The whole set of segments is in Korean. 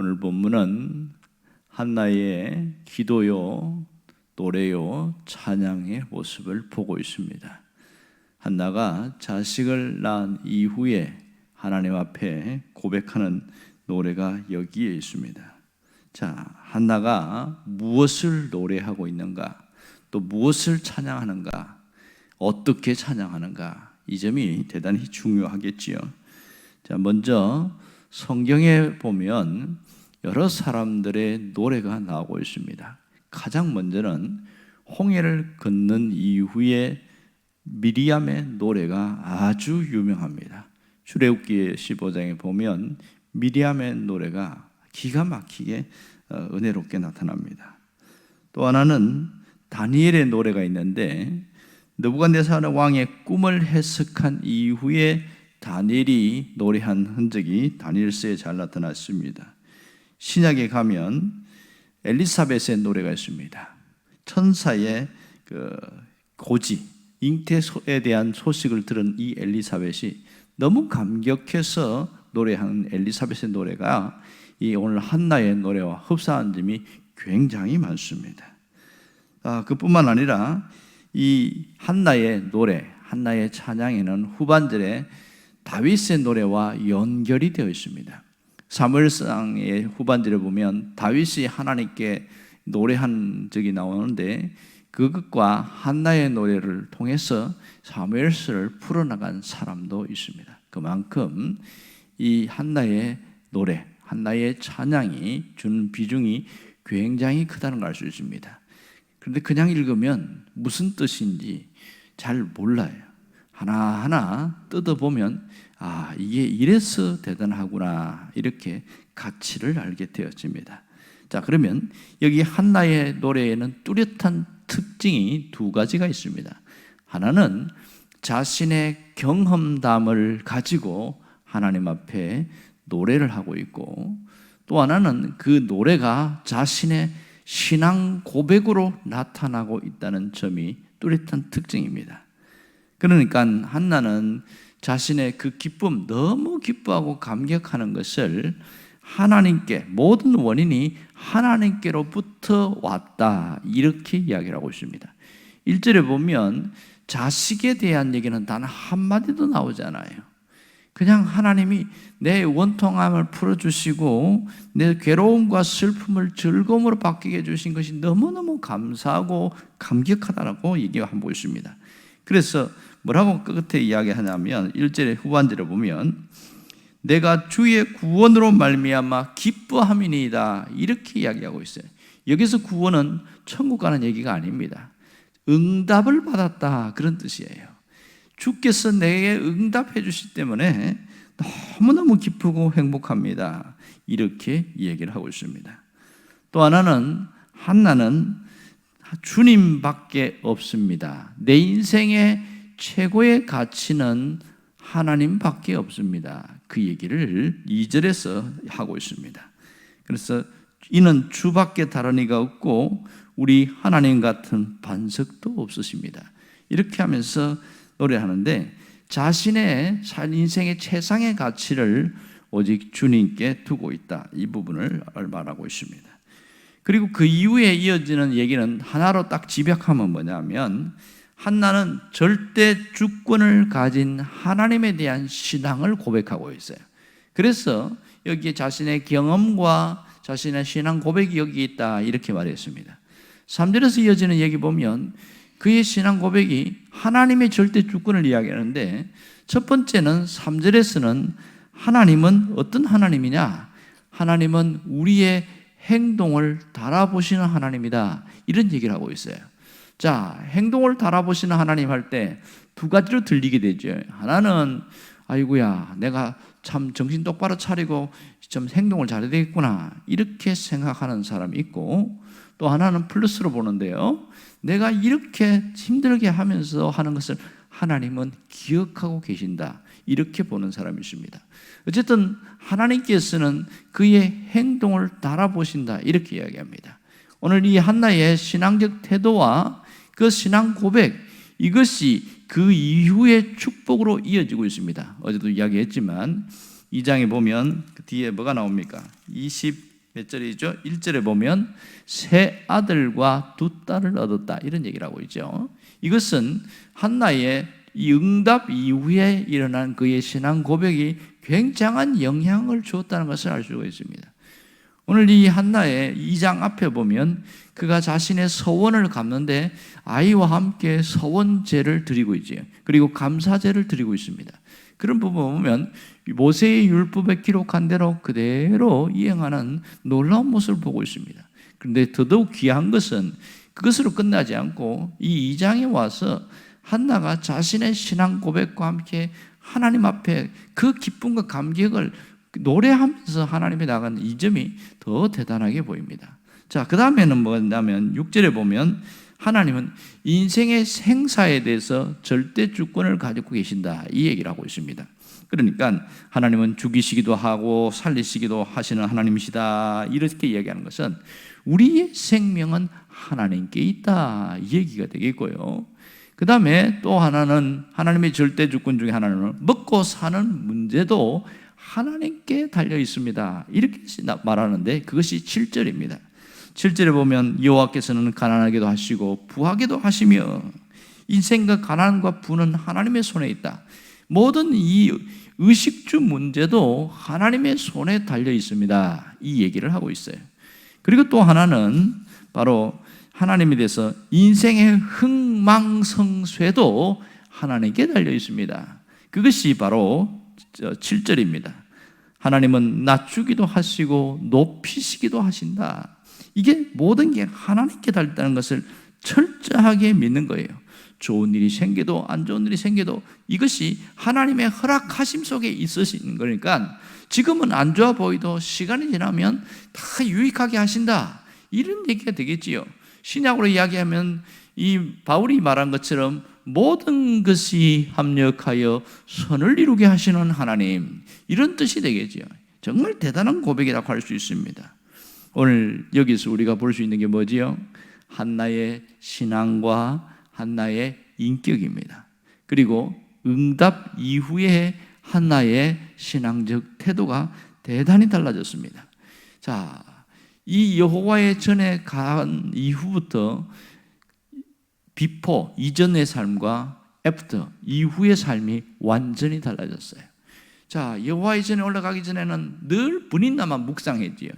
오늘 본문은 한나의 기도요, 노래요, 찬양의 모습을 보고 있습니다. 한나가 자식을 낳은 이후에 하나님 앞에 고백하는 노래가 여기에 있습니다. 자, 한나가 무엇을 노래하고 있는가, 또 무엇을 찬양하는가, 어떻게 찬양하는가, 이 점이 대단히 중요하겠지요. 자, 먼저 성경에 보면 여러 사람들의 노래가 나오고 있습니다. 가장 먼저는 홍해를 건넌 이후에 미리암의 노래가 아주 유명합니다. 출애굽기 15장에 보면 미리암의 노래가 기가 막히게 은혜롭게 나타납니다. 또 하나는 다니엘의 노래가 있는데, 느부갓네살 왕의 꿈을 해석한 이후에 다니엘이 노래한 흔적이 다니엘서에 잘 나타났습니다. 신약에 가면 엘리사벳의 노래가 있습니다. 천사의 고지, 잉태에 대한 소식을 들은 이 엘리사벳이 너무 감격해서 노래한 엘리사벳의 노래가 이 오늘 한나의 노래와 흡사한 점이 굉장히 많습니다. 그뿐만 아니라 이 한나의 노래, 한나의 찬양에는 후반절에 다윗의 노래와 연결이 되어 있습니다. 사무엘상의 후반절에 보면 다윗이 하나님께 노래한 적이 나오는데, 그것과 한나의 노래를 통해서 사무엘서를 풀어나간 사람도 있습니다. 그만큼 이 한나의 노래, 한나의 찬양이 주는 비중이 굉장히 크다는 걸 알 수 있습니다. 그런데 그냥 읽으면 무슨 뜻인지 잘 몰라요. 하나하나 뜯어보면 이게 이래서 대단하구나, 이렇게 가치를 알게 되었습니다. 자, 그러면 여기 한나의 노래에는 뚜렷한 특징이 두 가지가 있습니다. 하나는 자신의 경험담을 가지고 하나님 앞에 노래를 하고 있고, 또 하나는 그 노래가 자신의 신앙 고백으로 나타나고 있다는 점이 뚜렷한 특징입니다. 그러니까 한나는 자신의 그 기쁨, 너무 기뻐하고 감격하는 것을 하나님께, 모든 원인이 하나님께로부터 왔다, 이렇게 이야기를 하고 있습니다. 1절에 보면 자식에 대한 얘기는 단 한마디도 나오지 않아요. 그냥 하나님이 내 원통함을 풀어주시고 내 괴로움과 슬픔을 즐거움으로 바뀌게 해주신 것이 너무너무 감사하고 감격하다라고 얘기하고 있습니다. 그래서 뭐라고 끝에 이야기하냐면 1절의 후반절에 보면 내가 주의 구원으로 말미암아 기뻐함이니이다, 이렇게 이야기하고 있어요. 여기서 구원은 천국 가는 얘기가 아닙니다. 응답을 받았다, 그런 뜻이에요. 주께서 내게 응답해 주시기 때문에 너무너무 기쁘고 행복합니다, 이렇게 얘기를 하고 있습니다. 또 하나는 한나는 주님밖에 없습니다. 내 인생의 최고의 가치는 하나님밖에 없습니다, 그 얘기를 2절에서 하고 있습니다. 그래서 이는 주밖에 다른 이가 없고 우리 하나님 같은 반석도 없으십니다, 이렇게 하면서 노래하는데, 자신의 인생의 최상의 가치를 오직 주님께 두고 있다, 이 부분을 말하고 있습니다. 그리고 그 이후에 이어지는 얘기는 하나로 딱 집약하면 뭐냐면, 한나는 절대 주권을 가진 하나님에 대한 신앙을 고백하고 있어요. 그래서 여기에 자신의 경험과 자신의 신앙 고백이 여기 있다, 이렇게 말했습니다. 3절에서 이어지는 얘기 보면 그의 신앙 고백이 하나님의 절대 주권을 이야기하는데, 첫 번째는 3절에서는 하나님은 어떤 하나님이냐, 하나님은 우리의 행동을 달아보시는 하나님이다, 이런 얘기를 하고 있어요. 자, 행동을 달아보시는 하나님 할 때 두 가지로 들리게 되죠. 하나는 아이고야, 내가 참 정신 똑바로 차리고 좀 행동을 잘해야 되겠구나, 이렇게 생각하는 사람이 있고, 또 하나는 플러스로 보는데요, 내가 이렇게 힘들게 하면서 하는 것을 하나님은 기억하고 계신다, 이렇게 보는 사람이 있습니다. 어쨌든 하나님께서는 그의 행동을 달아보신다, 이렇게 이야기합니다. 오늘 이 한나의 신앙적 태도와 그 신앙 고백, 이것이 그 이후의 축복으로 이어지고 있습니다. 어제도 이야기했지만 2장에 보면 그 뒤에 뭐가 나옵니까? 20 몇 절이죠? 1절에 보면 세 아들과 두 딸을 얻었다 이런 얘기를 하고 있죠. 이것은 한나의 이 응답 이후에 일어난 그의 신앙 고백이 굉장한 영향을 주었다는 것을 알 수가 있습니다. 오늘 이 한나의 2장 앞에 보면 그가 자신의 서원을 갚는데 아이와 함께 서원제를 드리고 있지요. 그리고 감사제를 드리고 있습니다. 그런 부분 보면 모세의 율법에 기록한 대로 그대로 이행하는 놀라운 모습을 보고 있습니다. 그런데 더더욱 귀한 것은 그것으로 끝나지 않고 이 2장에 와서 한나가 자신의 신앙 고백과 함께 하나님 앞에 그 기쁨과 감격을 노래하면서 하나님에 나가는 이 점이 더 대단하게 보입니다. 자, 그 다음에는 뭐냐면 6절에 보면 하나님은 인생의 생사에 대해서 절대 주권을 가지고 계신다 이 얘기를 하고 있습니다. 그러니까 하나님은 죽이시기도 하고 살리시기도 하시는 하나님이시다 이렇게 이야기하는 것은 우리의 생명은 하나님께 있다 이 얘기가 되겠고요. 그 다음에 또 하나는 하나님의 절대 주권 중에 하나는 먹고 사는 문제도 하나님께 달려 있습니다 이렇게 말하는데 그것이 7절입니다. 7절에 보면 여호와께서는 가난하게도 하시고 부하게도 하시며 인생과 가난과 부는 하나님의 손에 있다. 모든 이 의식주 문제도 하나님의 손에 달려 있습니다 이 얘기를 하고 있어요. 그리고 또 하나는 바로 하나님에 대해서 인생의 흥망성쇠도 하나님께 달려 있습니다. 그것이 바로 7절입니다. 하나님은 낮추기도 하시고 높이시기도 하신다. 이게 모든 게 하나님께 달렸다는 것을 철저하게 믿는 거예요. 좋은 일이 생겨도 안 좋은 일이 생겨도 이것이 하나님의 허락하심 속에 있으신 거니까 지금은 안 좋아 보이도 시간이 지나면 다 유익하게 하신다 이런 얘기가 되겠지요. 신약으로 이야기하면 이 바울이 말한 것처럼 모든 것이 합력하여 선을 이루게 하시는 하나님 이런 뜻이 되겠지요. 정말 대단한 고백이라고 할 수 있습니다. 오늘 여기서 우리가 볼 수 있는 게 뭐지요? 한나의 신앙과 한나의 인격입니다. 그리고 응답 이후에 한나의 신앙적 태도가 대단히 달라졌습니다. 자, 이 여호와의 전에 간 이후부터 비포 이전의 삶과 애프터 이후의 삶이 완전히 달라졌어요. 자, 여호와의 전에 올라가기 전에는 늘 분인나만 묵상했지요.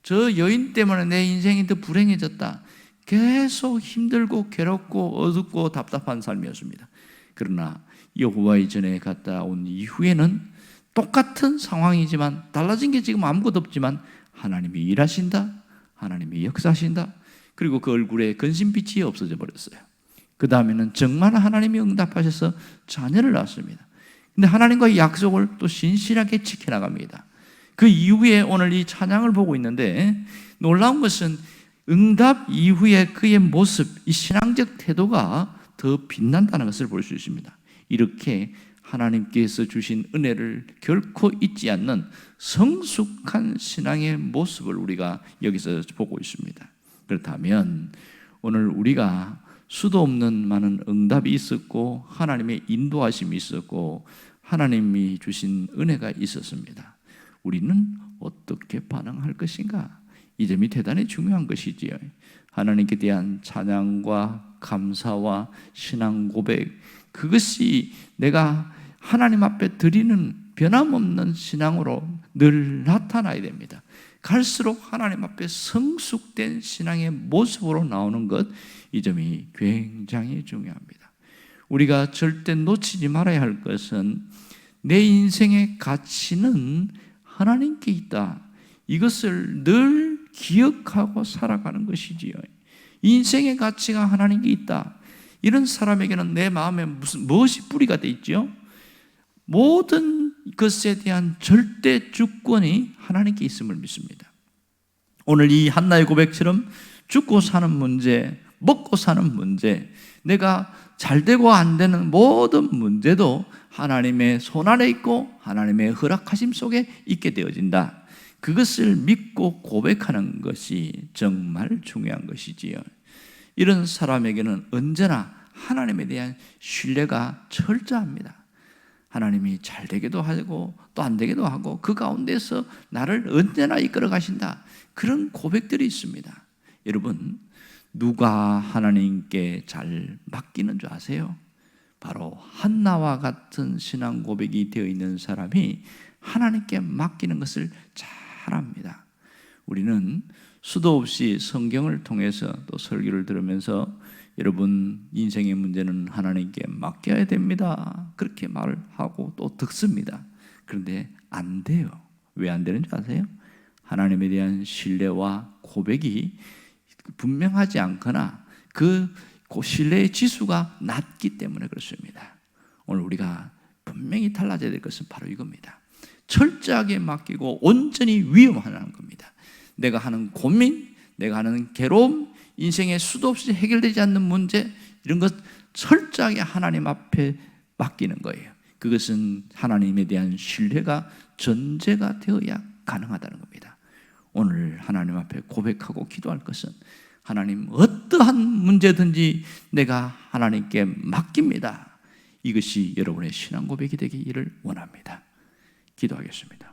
저 여인 때문에 내 인생이 더 불행해졌다. 계속 힘들고 괴롭고 어둡고 답답한 삶이었습니다. 그러나 여호와의 전에 갔다 온 이후에는 똑같은 상황이지만 달라진 게 지금 아무것도 없지만 하나님이 일하신다, 하나님이 역사하신다. 그리고 그 얼굴에 근심빛이 없어져 버렸어요. 그 다음에는 정말 하나님이 응답하셔서 자녀를 낳았습니다. 근데 하나님과의 약속을 또 신실하게 지켜나갑니다. 그 이후에 오늘 이 찬양을 보고 있는데 놀라운 것은 응답 이후에 그의 모습, 이 신앙적 태도가 더 빛난다는 것을 볼 수 있습니다. 이렇게 하나님께서 주신 은혜를 결코 잊지 않는 성숙한 신앙의 모습을 우리가 여기서 보고 있습니다. 그렇다면 오늘 우리가 수도 없는 많은 응답이 있었고 하나님의 인도하심이 있었고 하나님이 주신 은혜가 있었습니다. 우리는 어떻게 반응할 것인가? 이 점이 대단히 중요한 것이지요. 하나님께 대한 찬양과 감사와 신앙 고백, 그것이 내가 하나님 앞에 드리는 변함없는 신앙으로 늘 나타나야 됩니다. 갈수록 하나님 앞에 성숙된 신앙의 모습으로 나오는 것, 이 점이 굉장히 중요합니다. 우리가 절대 놓치지 말아야 할 것은 내 인생의 가치는 하나님께 있다. 이것을 늘 기억하고 살아가는 것이지요. 인생의 가치가 하나님께 있다. 이런 사람에게는 내 마음에 무엇이 뿌리가 돼 있죠? 모든 것에 대한 절대 주권이 하나님께 있음을 믿습니다. 오늘 이 한나의 고백처럼 죽고 사는 문제, 먹고 사는 문제, 내가 잘 되고 안 되는 모든 문제도 하나님의 손 안에 있고 하나님의 허락하심 속에 있게 되어진다. 그것을 믿고 고백하는 것이 정말 중요한 것이지요. 이런 사람에게는 언제나 하나님에 대한 신뢰가 철저합니다. 하나님이 잘 되기도 하고 또 안 되기도 하고 그 가운데서 나를 언제나 이끌어 가신다. 그런 고백들이 있습니다. 여러분, 누가 하나님께 잘 맡기는 줄 아세요? 바로 한나와 같은 신앙 고백이 되어 있는 사람이 하나님께 맡기는 것을 잘합니다. 우리는 수도 없이 성경을 통해서 또 설교를 들으면서 여러분, 인생의 문제는 하나님께 맡겨야 됩니다, 그렇게 말을 하고 또 듣습니다. 그런데 안 돼요. 왜 안 되는지 아세요? 하나님에 대한 신뢰와 고백이 분명하지 않거나 그 신뢰의 지수가 낮기 때문에 그렇습니다. 오늘 우리가 분명히 달라져야 될 것은 바로 이겁니다. 철저하게 맡기고 온전히 위임하는 겁니다. 내가 하는 고민, 내가 하는 괴로움, 인생에 수도 없이 해결되지 않는 문제, 이런 것 철저하게 하나님 앞에 맡기는 거예요. 그것은 하나님에 대한 신뢰가 전제가 되어야 가능하다는 겁니다. 오늘 하나님 앞에 고백하고 기도할 것은 하나님, 어떠한 문제든지 내가 하나님께 맡깁니다. 이것이 여러분의 신앙 고백이 되기를 원합니다. 기도하겠습니다.